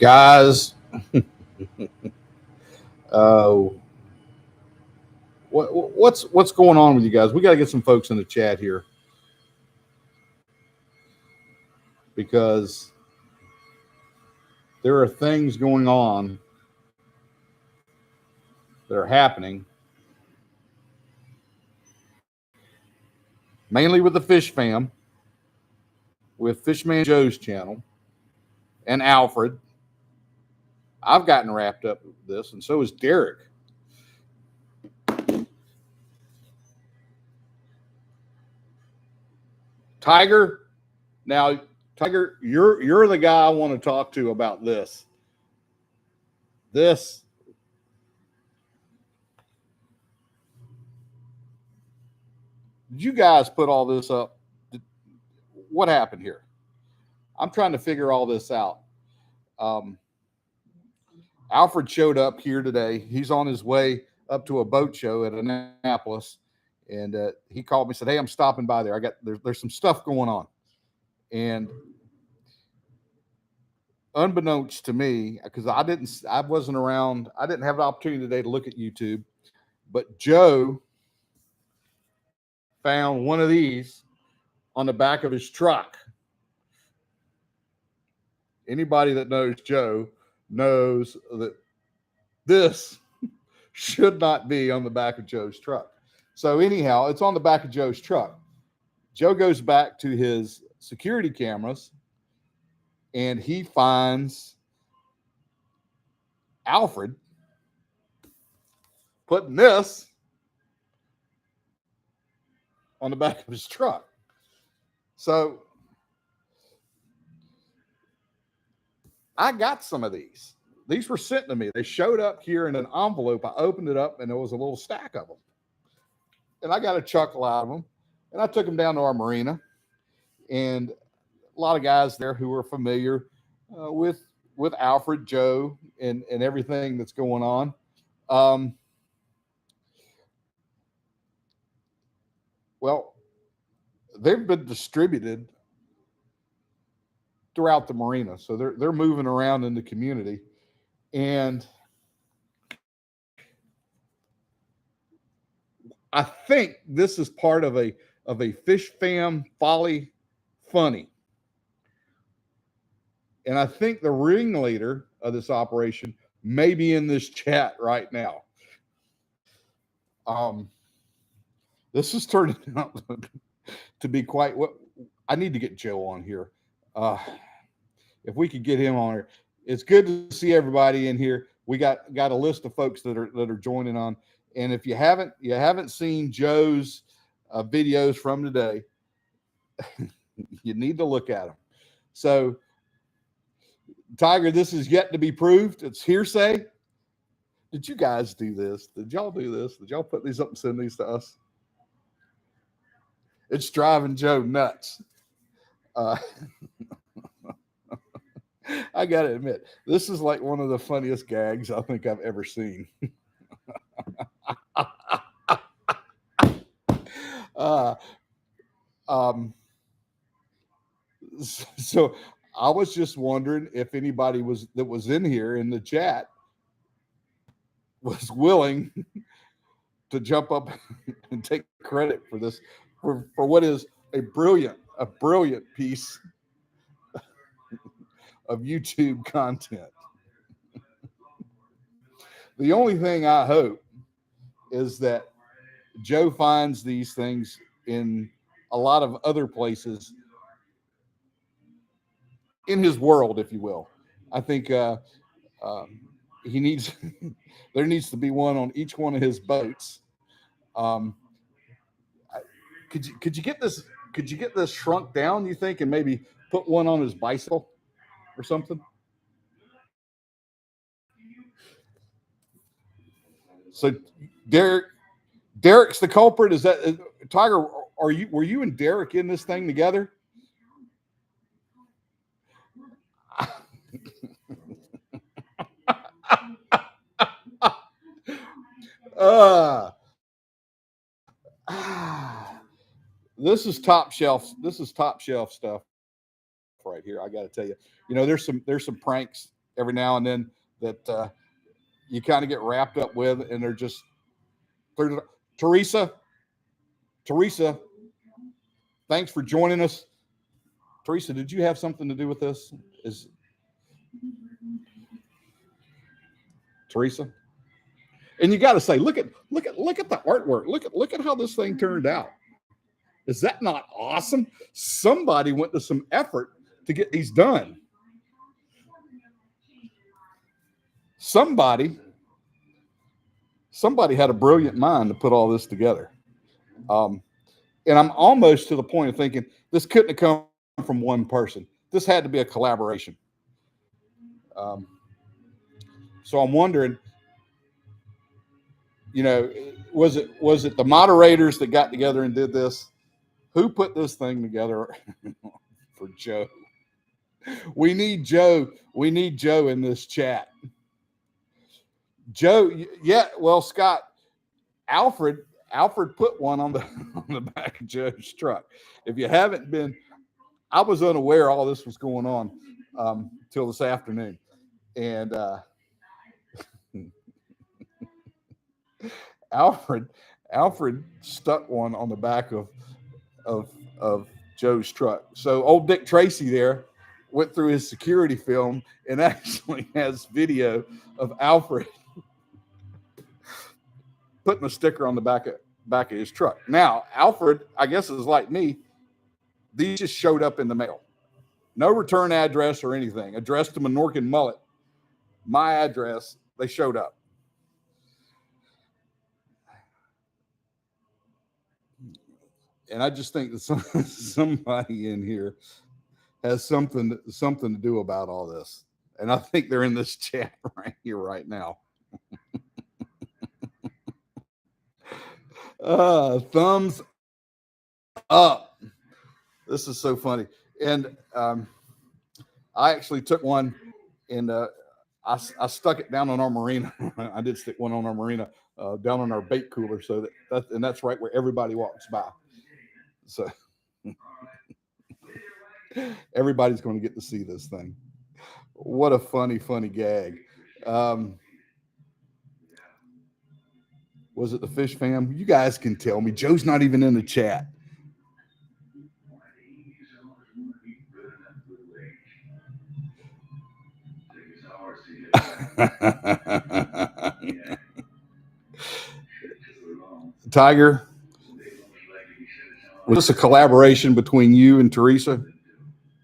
Guys, uh, what's going on with you guys? We got to get some folks in the chat here because there are things going on that are happening, mainly with the Fish Fam, with Fishman Joe's channel, and Alfred. I've gotten wrapped up with this, and so is Derek. Tiger, now Tiger, you're the guy I want to talk to about this. This did you guys put all this up? What happened here? I'm trying to figure all this out. Um, Alfred showed up here today. He's on his way up to a boat show at Annapolis, and he called me and said, "Hey, I'm stopping by there. There's some stuff going on." And unbeknownst to me, because I wasn't around, I didn't have the opportunity today to look at YouTube, but Joe found one of these on the back of his truck. Anybody that knows Joe knows that this should not be on the back of Joe's truck. So anyhow, it's on the back of Joe's truck. Joe goes back to his security cameras and he finds Alfred putting this on the back of his truck. So I got some of these. These were sent to me. They showed up here in an envelope. I opened it up and there was a little stack of them. And I got a chuckle out of them. And I took them down to our marina. And a lot of guys there who are familiar with Alfred, Joe, and everything that's going on. Well, they've been distributed throughout the marina, so they're moving around in the community, and I think this is part of a Fish Fam Folly Funny. And I think the ringleader of this operation may be in this chat right now. This is turning out to be quite what I need to get Joe on here. If we could get him on here, it's good to see everybody in here. We got a list of folks that are joining on. And if you haven't seen Joe's videos from today, you need to look at them. So, Tiger, this is yet to be proved. It's hearsay. Did you guys do this? Did y'all do this? Did y'all put these up and send these to us? It's driving Joe nuts. I got to admit, this is like one of the funniest gags I think I've ever seen. So I was just wondering if anybody that was in here in the chat was willing to jump up and take credit for this, for what is a brilliant piece of YouTube content. The only thing I hope is that Joe finds these things in a lot of other places in his world, if you will. I think he needs there needs to be one on each one of his boats. Could you get this? Could you get this shrunk down? You think, and maybe put one on his bicycle or something? So, Derek's the culprit. Is that Tiger? Were you and Derek in this thing together? This is top shelf. This is top shelf stuff right here. I got to tell you, there's some pranks every now and then that you kind of get wrapped up with, and they're just Teresa. Teresa, thanks for joining us. Teresa, did you have something to do with this? Is Teresa? And you got to say, look at the artwork. Look at how this thing turned out. Is that not awesome? Somebody went to some effort to get these done. Somebody had a brilliant mind to put all this together. And I'm almost to the point of thinking this couldn't have come from one person. This had to be a collaboration. Um, so I'm wondering, was it the moderators that got together and did this? Who put this thing together for Joe? We need Joe. We need Joe in this chat. Joe, yeah. Well, Scott, Alfred put one on the back of Joe's truck. If you haven't been, I was unaware all this was going on till this afternoon, and Alfred stuck one on the back of Joe's truck. So old Dick Tracy there went through his security film and actually has video of Alfred putting a sticker on the back of his truck. Now, Alfred, I guess, is like me. These just showed up in the mail. No return address or anything. Addressed to Minorcan Mullet. My address, they showed up. And I just think that somebody in here has something to do about all this. And I think they're in this chat right here, right now. Thumbs up. This is so funny. And I actually took one and I stuck it down on our marina. I did stick one on our marina down on our bait cooler. So that's right where everybody walks by. So everybody's going to get to see this thing. What a funny gag. Was it the Fish Fam? You guys can tell me. Joe's not even in the chat. Tiger, was this a collaboration between you and Teresa?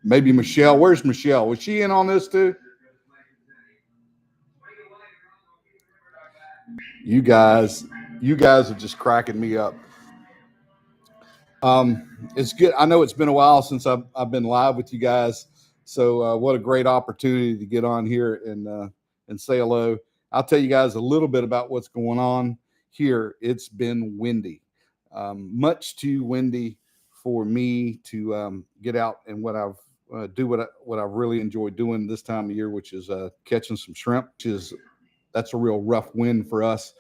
Maybe Michelle. Where's Michelle? Was she in on this too? You guys are just cracking me up. It's good. I know it's been a while since I've been live with you guys. So what a great opportunity to get on here and say hello. I'll tell you guys a little bit about what's going on here. It's been windy, much too windy for me to get out and what I really enjoy doing this time of year, which is catching some shrimp. That's a real rough wind for us,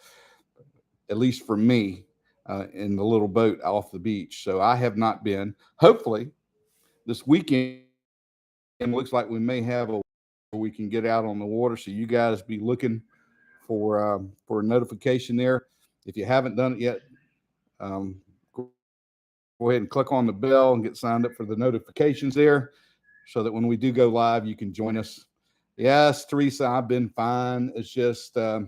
at least for me, in the little boat off the beach. So I have not been. Hopefully, this weekend looks like we may have a where we can get out on the water. So you guys be looking for a notification there. If you haven't done it yet, go ahead and click on the bell and get signed up for the notifications there, so that when we do go live, you can join us. Yes, Teresa, I've been fine. It's just I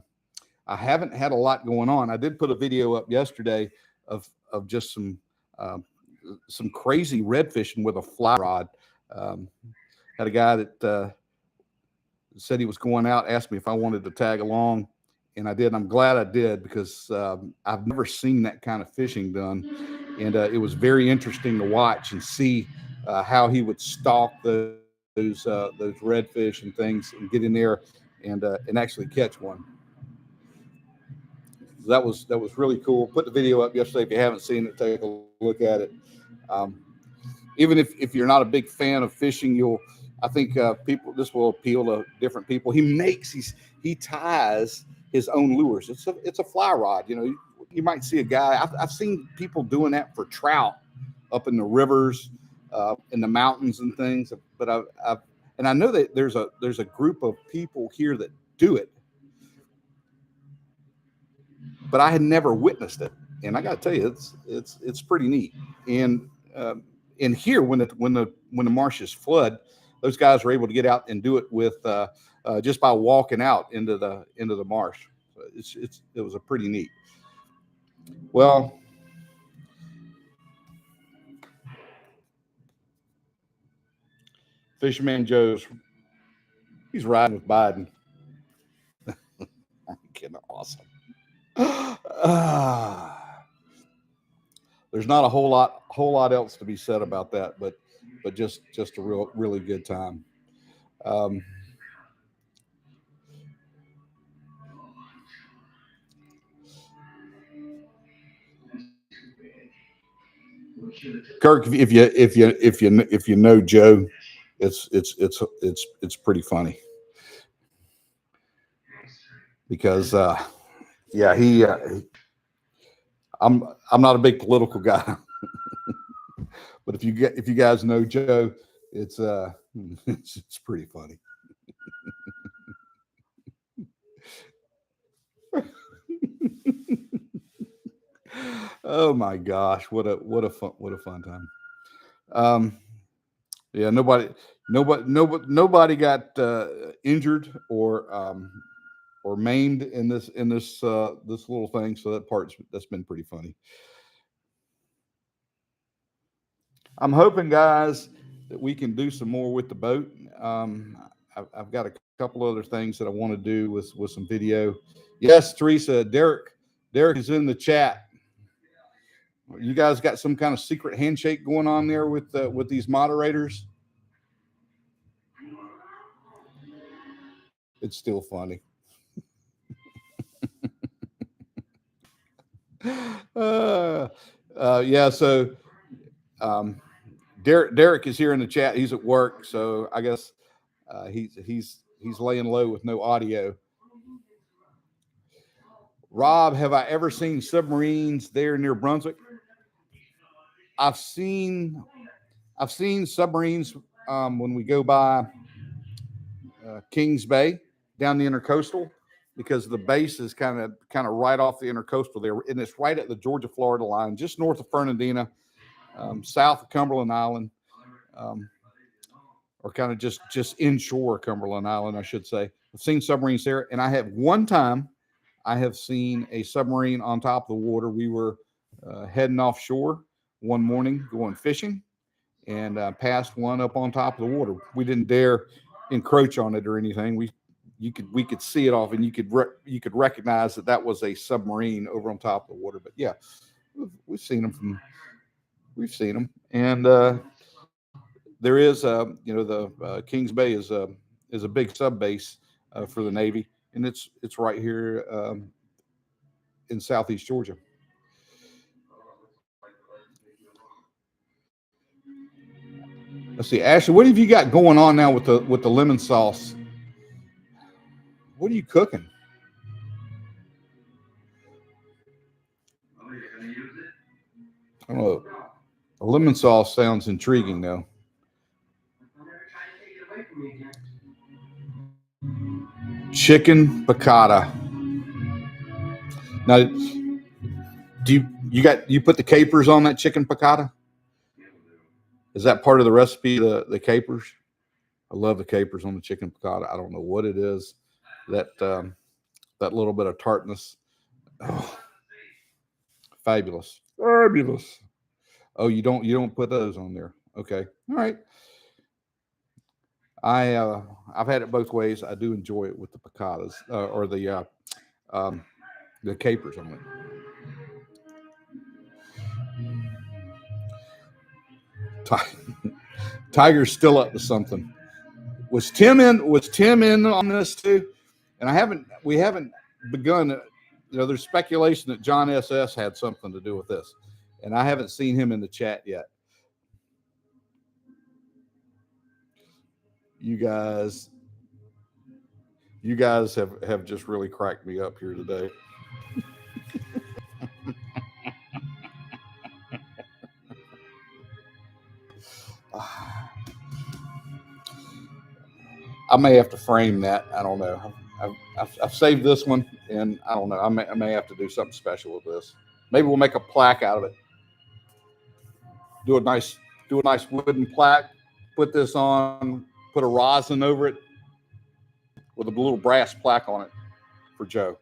haven't had a lot going on. I did put a video up yesterday of just some crazy red fishing with a fly rod. Had a guy that said he was going out, asked me if I wanted to tag along, and I did. I'm glad I did, because I've never seen that kind of fishing done, and it was very interesting to watch and see how he would stalk those redfish and things and get in there and actually catch one. That was really cool. Put the video up yesterday. If you haven't seen it, take a look at it. Even if you're not a big fan of fishing, I think this will appeal to different people. He ties his own lures. It's a fly rod. You might see a guy. I've seen people doing that for trout up in the rivers, in the mountains and things. But and I know that there's a group of people here that do it, but I had never witnessed it. And I got to tell you, it's pretty neat. And and here, when the marshes flood, those guys are able to get out and do it with just by walking out into the marsh. So it was a pretty neat. Well, Fisherman Joe's he's riding with Biden. Getting awesome. There's not a whole lot else to be said about that, but just a really good time. Um, Kirk, if you know Joe, it's pretty funny because yeah I'm not a big political guy, but if you guys know Joe, it's it's pretty funny. Oh my gosh, what a fun time. Um, yeah, nobody got injured or maimed in this little thing. So that's been pretty funny. I'm hoping, guys, that we can do some more with the boat. I've got a couple other things that I want to do with some video. Yes, Teresa, Derek is in the chat. You guys got some kind of secret handshake going on there with these moderators? It's still funny. uh, yeah. So um, Derek is here in the chat. He's at work, so I guess he's laying low with no audio. Rob, have I ever seen submarines there near Brunswick? I've seen submarines when we go by Kings Bay down the intercoastal, because the base is kind of right off the intercoastal there, and it's right at the Georgia-Florida line, just north of Fernandina, south of Cumberland Island, um, or kind of just inshore Cumberland Island, I should say. I've seen submarines there, and I have seen a submarine on top of the water. We were heading offshore one morning going fishing, and passed one up on top of the water. We didn't dare encroach on it or anything. We could see it off, and you could recognize that was a submarine over on top of the water. But yeah, we've seen them and there is the Kings Bay is a big sub base for the Navy, and it's right here in southeast Georgia. Let's see, Ashley, what have you got going on now with the lemon sauce? What are you cooking? I don't know. A lemon sauce sounds intriguing, though. Chicken piccata. Now, you put the capers on that chicken piccata? Is that part of the recipe? The capers? I love the capers on the chicken piccata. I don't know what it is. That little bit of tartness. Oh, fabulous. Oh, you don't put those on there. Okay. All right. I've had it both ways. I do enjoy it with the piccatas or the capers on it. Tiger's still up to something. Was Tim in on this too? And we haven't begun. There's speculation that John SS had something to do with this, and I haven't seen him in the chat yet. You guys have just really cracked me up here today. I may have to frame that. I don't know. I've saved this one, and I don't know. I may have to do something special with this. Maybe we'll make a plaque out of it. Do a nice wooden plaque. Put this on. Put a rosin over it with a little brass plaque on it for Joe.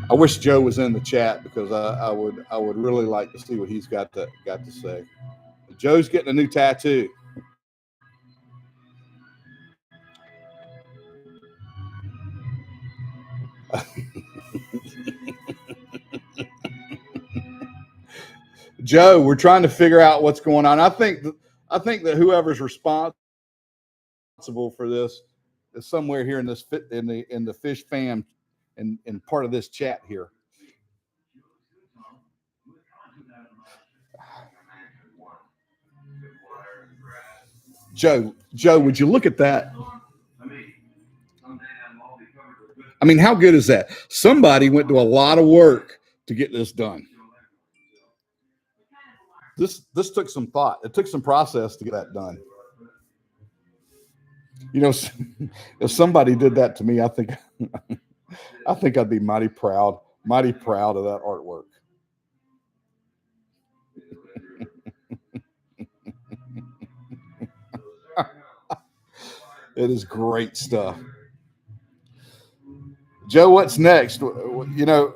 I wish Joe was in the chat because I would really like to see what he's got to say. Joe's getting a new tattoo. Joe, we're trying to figure out what's going on. I think that whoever's responsible for this is somewhere here in this in the fish fam in part of this chat here. Joe, would you look at that? I mean, how good is that? Somebody went to a lot of work to get this done. This took some thought. It took some process to get that done. You know, if somebody did that to me, I think I'd be mighty proud of that artwork. It is great stuff. Joe, what's next? You know,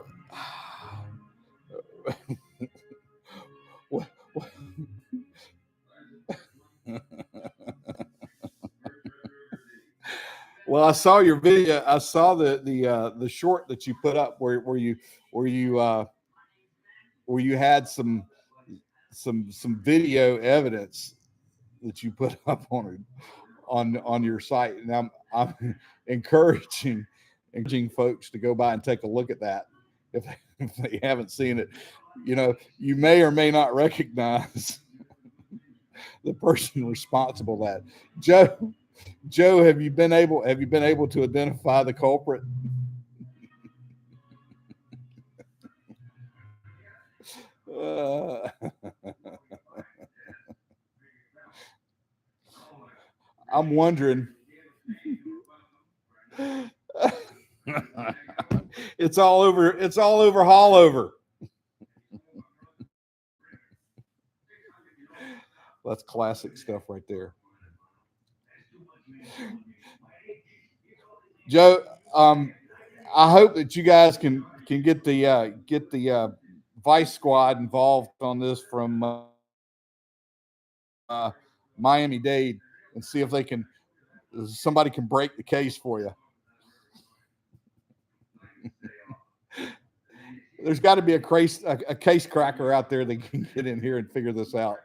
well, I saw your video. I saw the short that you put up where you had some video evidence that you put up on your site, and I'm encouraging folks to go by and take a look at that if they haven't seen it. You know, you may or may not recognize the person responsible for that. Joe, have you been able to identify the culprit? I'm wondering. It's all over Hallover. That's classic stuff right there. Joe, I hope that you guys can get the Vice Squad involved on this from Miami-Dade and see if somebody can break the case for you. There's got to be a case cracker out there that can get in here and figure this out.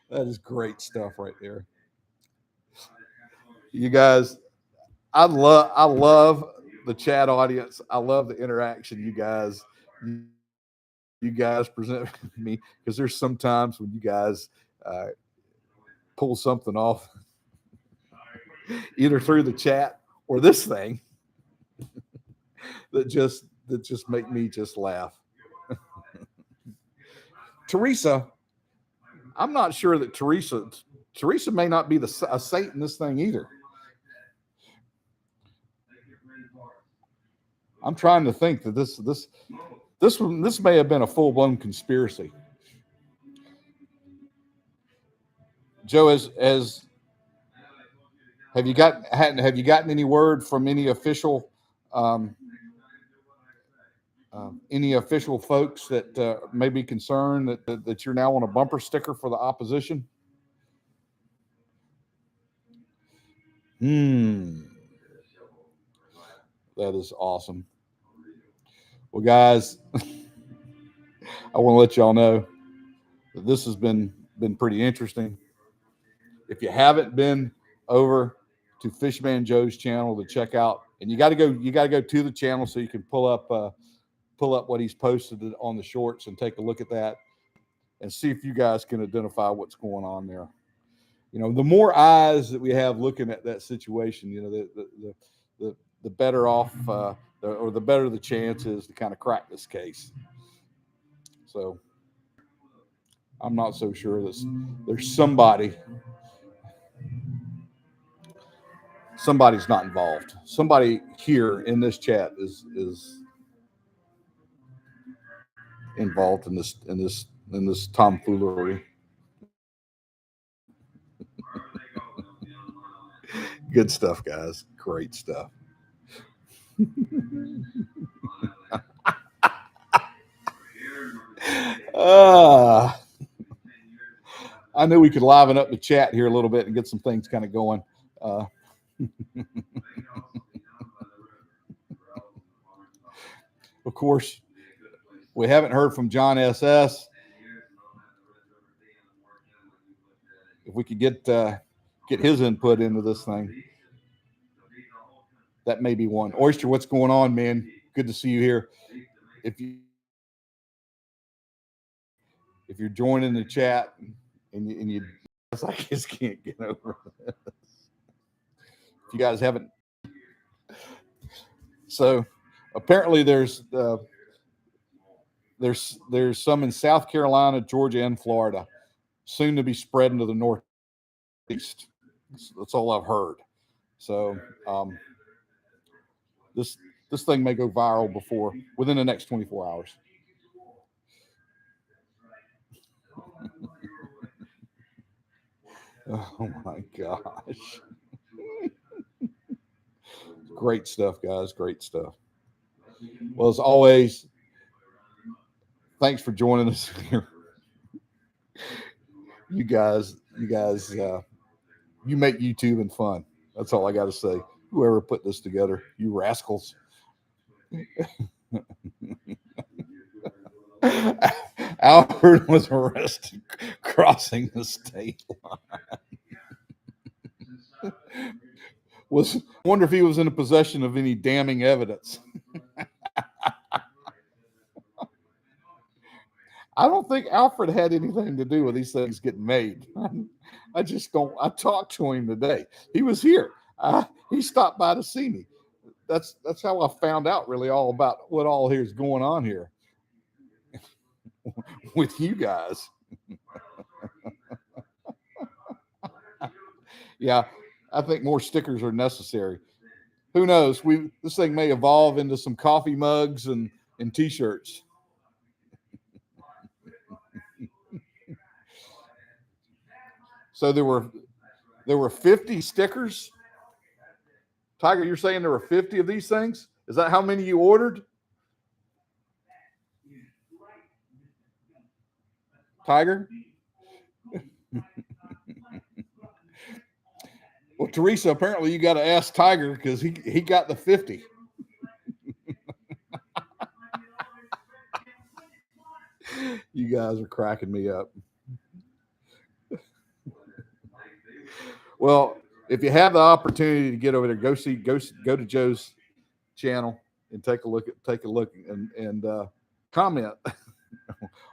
That is great stuff right there. You guys, I love the chat audience. I love the interaction you guys present me, because there's sometimes when you guys pull something off either through the chat or this thing that just make me just laugh. Teresa, I'm not sure that Teresa may not be a saint in this thing either. I'm trying to think that this may have been a full-blown conspiracy. Joe, have you gotten any word from any official folks that may be concerned that you're now on a bumper sticker for the opposition? That is awesome. Well, guys, I want to let y'all know that this has been pretty interesting. If you haven't been over to Fishman Joe's channel to check out, and you got to go to the channel so you can pull up what he's posted on the shorts and take a look at that and see if you guys can identify what's going on there. You know, the more eyes that we have looking at that situation, you know, the better off or the better the chance is to kind of crack this case. So I'm not so sure that there's somebody's not involved. Somebody here in this chat is involved in this tomfoolery. Good stuff, guys. Great stuff. uh, I knew we could liven up the chat here a little bit and get some things kind of going. Of course, we haven't heard from John SS. If we could get his input into this thing, that may be one. Oyster, what's going on, man? Good to see you here. If you're joining the chat and you I just can't get over this. If you guys haven't, so apparently there's some in South Carolina, Georgia, and Florida, soon to be spreading to the northeast. That's all I've heard. So this thing may go viral within the next 24 hours. Oh my gosh. Great stuff, guys. Great stuff. Well, as always, thanks for joining us here. You guys, you make YouTube and fun. That's all I got to say. Whoever put this together, you rascals. Alfred was arrested crossing the state line. Wonder if he was in a possession of any damning evidence. I don't think Alfred had anything to do with these things getting made. I just don't. I talked to him today. He was here. He stopped by to see me. That's how I found out really all about what all here's going on here with you guys. Yeah, I think more stickers are necessary. Who knows? This thing may evolve into some coffee mugs and t-shirts. So there were 50 stickers. Tiger, you're saying there were 50 of these things? Is that how many you ordered? Tiger? Well, Teresa, apparently you got to ask Tiger because he got the 50. You guys are cracking me up. Well, if you have the opportunity to get over there, go to Joe's channel and take a look and comment on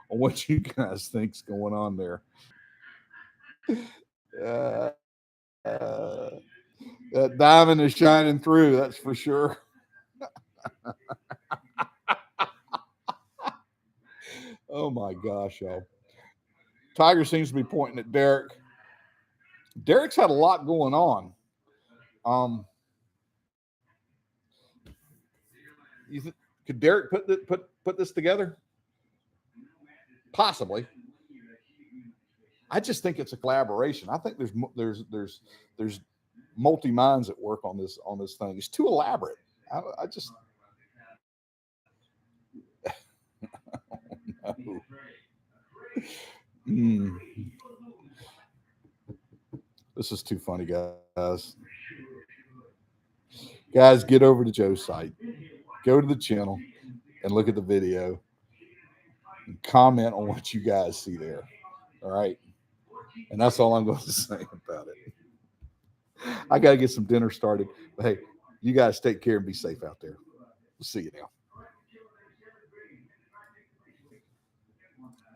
what you guys think's going on there. That diamond is shining through, that's for sure. Oh my gosh, y'all. Tiger seems to be pointing at Derek. Derek's had a lot going on. Could Derek put this together? Possibly. I just think it's a collaboration. I think there's multi minds at work on this thing. It's too elaborate. I just no. This is too funny, guys. Guys, get over to Joe's site. Go to the channel and look at the video and comment on what you guys see there. All right. And that's all I'm going to say about it. I got to get some dinner started. But hey, you guys take care and be safe out there. We'll see you now.